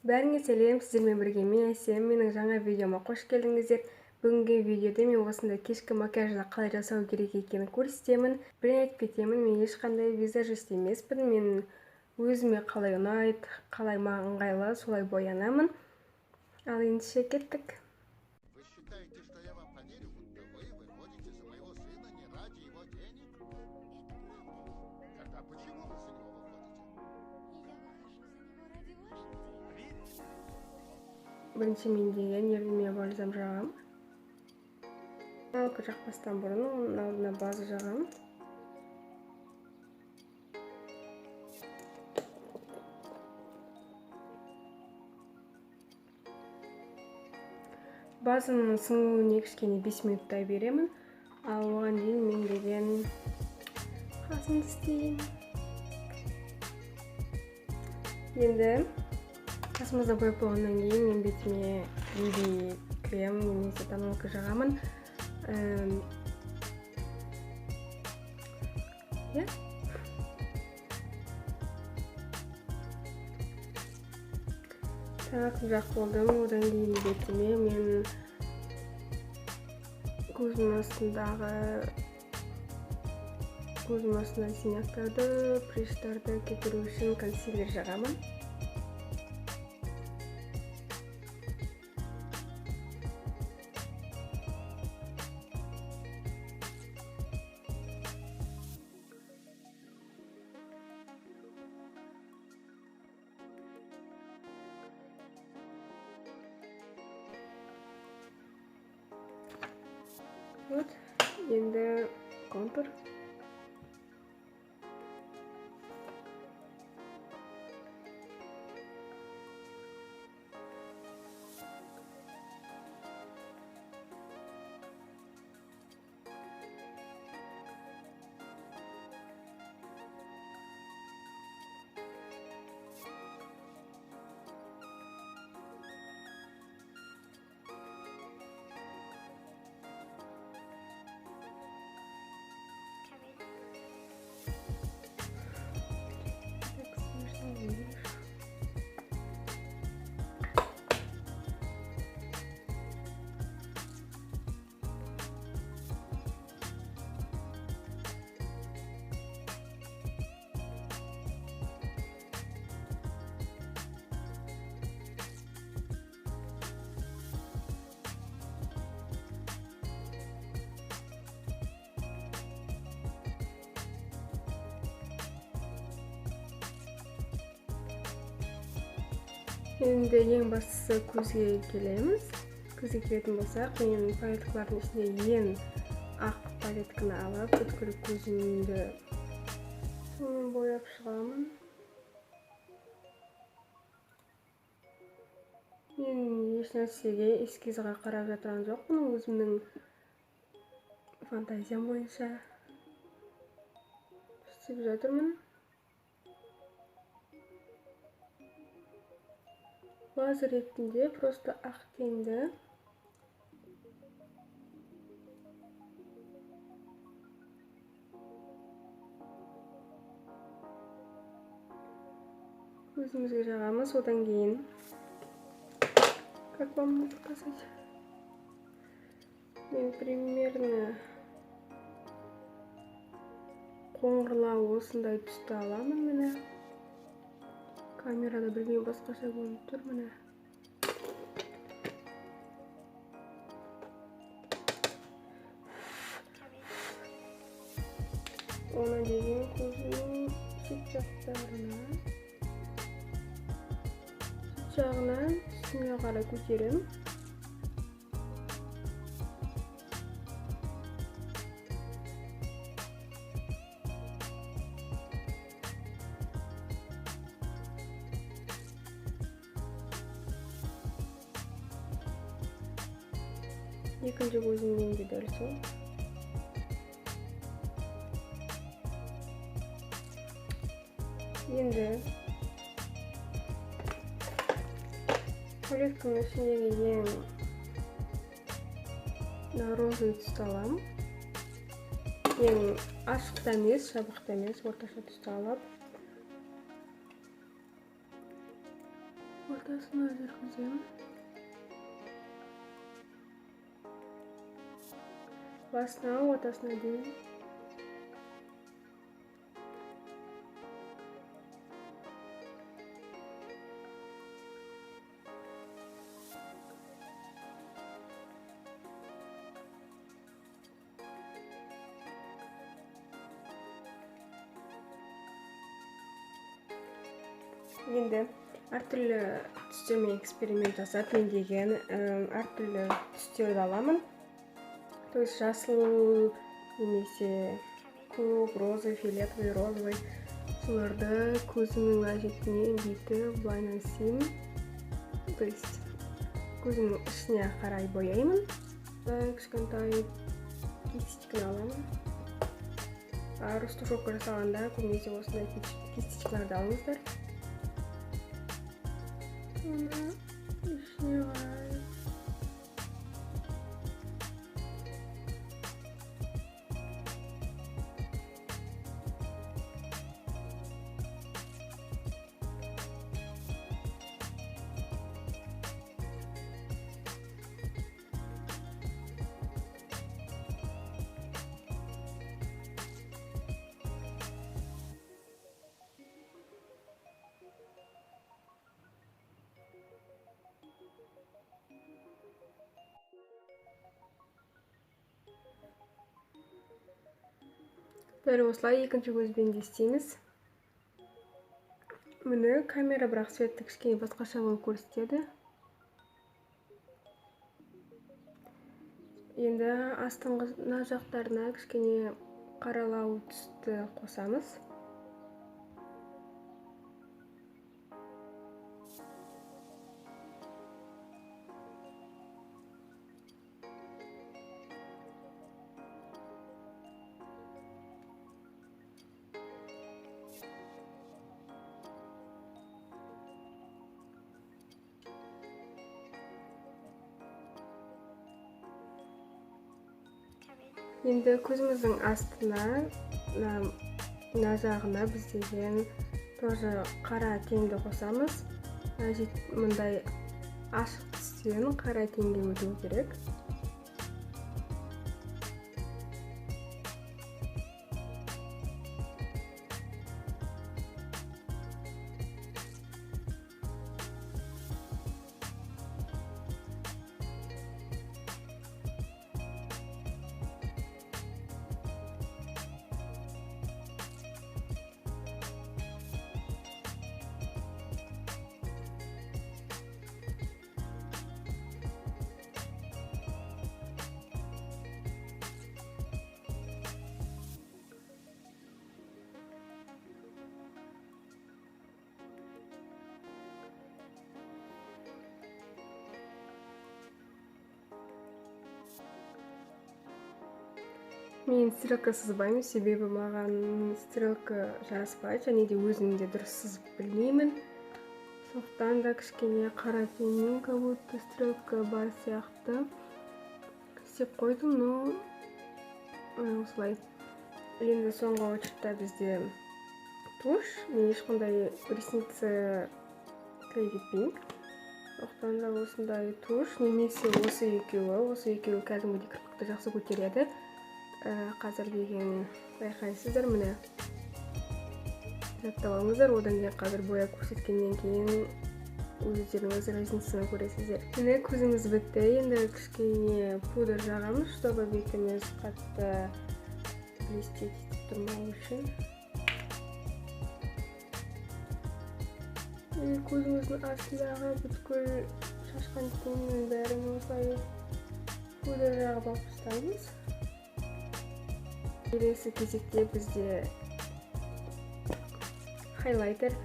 Бәріңе сәлем, сіздермен бірге мен Әсем. Менің жаңа видеома қош келдіңіздер. Бүгінгі видеода мен осындай кешкі макияжды қалай жасау керек екенін көрсетемін. Бірден айтып кетемін, мен ешқандай визажист емеспін. Мен өзіме қалай ұнайды, қалай маған ыңғайлы, солай боянамын. Ал ендеше кеттік. Вы считаете, что я вам поверю, будто вы выходите за моего сына не ради его денег? Тогда почему вы за него выходите? Бірінші мен деген ерніме бальзам жағам. Алқы жақпастан бұрын оның алдына база жағам. Базаның сіңуіне кішкене 5 минуттай беремін. Ал оған дейін мен деген қасымды істеймін. Енді қасымызды бояп болғаннан кейін мен бетіме BB крем немесе тональка жағамын. Так, жақ болдым. Одан кейін бетіме мен көзім астындағы синяктарды, прыщтарды кетіру үшін консилер жағамын. Вот, енді контур. Енді ең бастысы көзге келеміз. Көзге келетін болсақ, мен палеткалардың ішінде ең ақ палетканы алып, бүткіл көзімді сонымен бояп шығамын. Мен еш нәрсеге эскизға қарап жатқан жоқпын, өзімнің фантазиям бойынша істеп жатырмын. База ретінде просто ақ теңді көзімізге жағамыз. Одан кейін, как вам показать, мен примерно қоңырлау осындай түсті аламын. Міне камерада білмей басқаша көрініп тұр. Міне оны деген көзімнің шет жағынан үстіне қарай көтеремін. Екінші көзімнен де дәл сол. Енді палетканың ішіндегі ең розовый түсті аламын. Ең ашық та емес, жабық та емес, орташа түсті алып ортасына жүргіземін. Басына, ортасына дейін. Енді әртүрлі түстермен эксперимент жасап, мен деген әртүрлі түстерді аламын. То есть жасыл немесе көк, розовый, фиолетовый, розовый. Соларды көзімнің әжетіне бүйтіп былайынан істеймін. То есть көзімнің ішіне қарай бояймын. Кішкентай кисточканы аламын. Растушевка жасағанда көбінесе осындай кисточкаларды алыңыздар. Оны ішіне қарай. Дәл осылай екінші көзбен де істейміз. Міне камера бірақ светті кішкене басқаша болып көрсетеді. Енді астыңғы жақтарына кішкене қаралау түсті қосамыз. Енді көзіміздің астына, мына жағына біз деген тоже қара теңді қосамыз. Мұндай ашық түстен қара теңге өтуі керек. Мен стрелка сызбаймын, себебі маған стрелка жараспайды, және де өзім де дұрыс сызып білмеймін. Сондықтан да кішкене қара теңмен как будто стрелка бар сияқты істеп қойдым, но осылай. Енді соңғы очередьте бізде туш. Мен ешқандай ресница тілей кетпеймін. Сондықтан да осындай туш, немесе осы екеуі кәдімгідей кірпікті жақсы көтереді. Қазір деген байқайсыздар, міне жаттап алыңыздар. Одан кейін қазір бояп көрсеткеннен кейін өздеріңіз разницаны көресіздер. Міне көзіміз бітті. Енді кішкене пудр жағамыз, чтобы бетіміз қатты блестеть тұрмау үшін. Көзіміздің астындағы бүткіл шашқан теңнің бәрін осылай пудр жағып алып тастаймыз. Келесі кезекте бізде хайлайтер.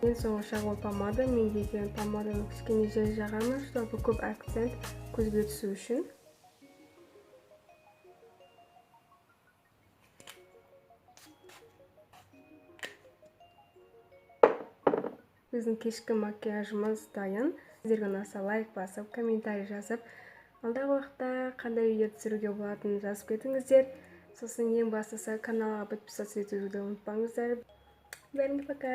Ең соңғы шағыл помада. Мен деген помаданы кішкене жай жағамын, чтобы көп акцент көзге түсу үшін. Біздің кешкі макияжымыз дайын. Сіздерге ұнаса лайк басып, комментарий жазып, алдағы уақытта қандай видео түсіруге болатынын жазып кетіңіздер. сосын ең бастысы каналға подписаться етуді ұмытпаңыздар. Бәріңе пока.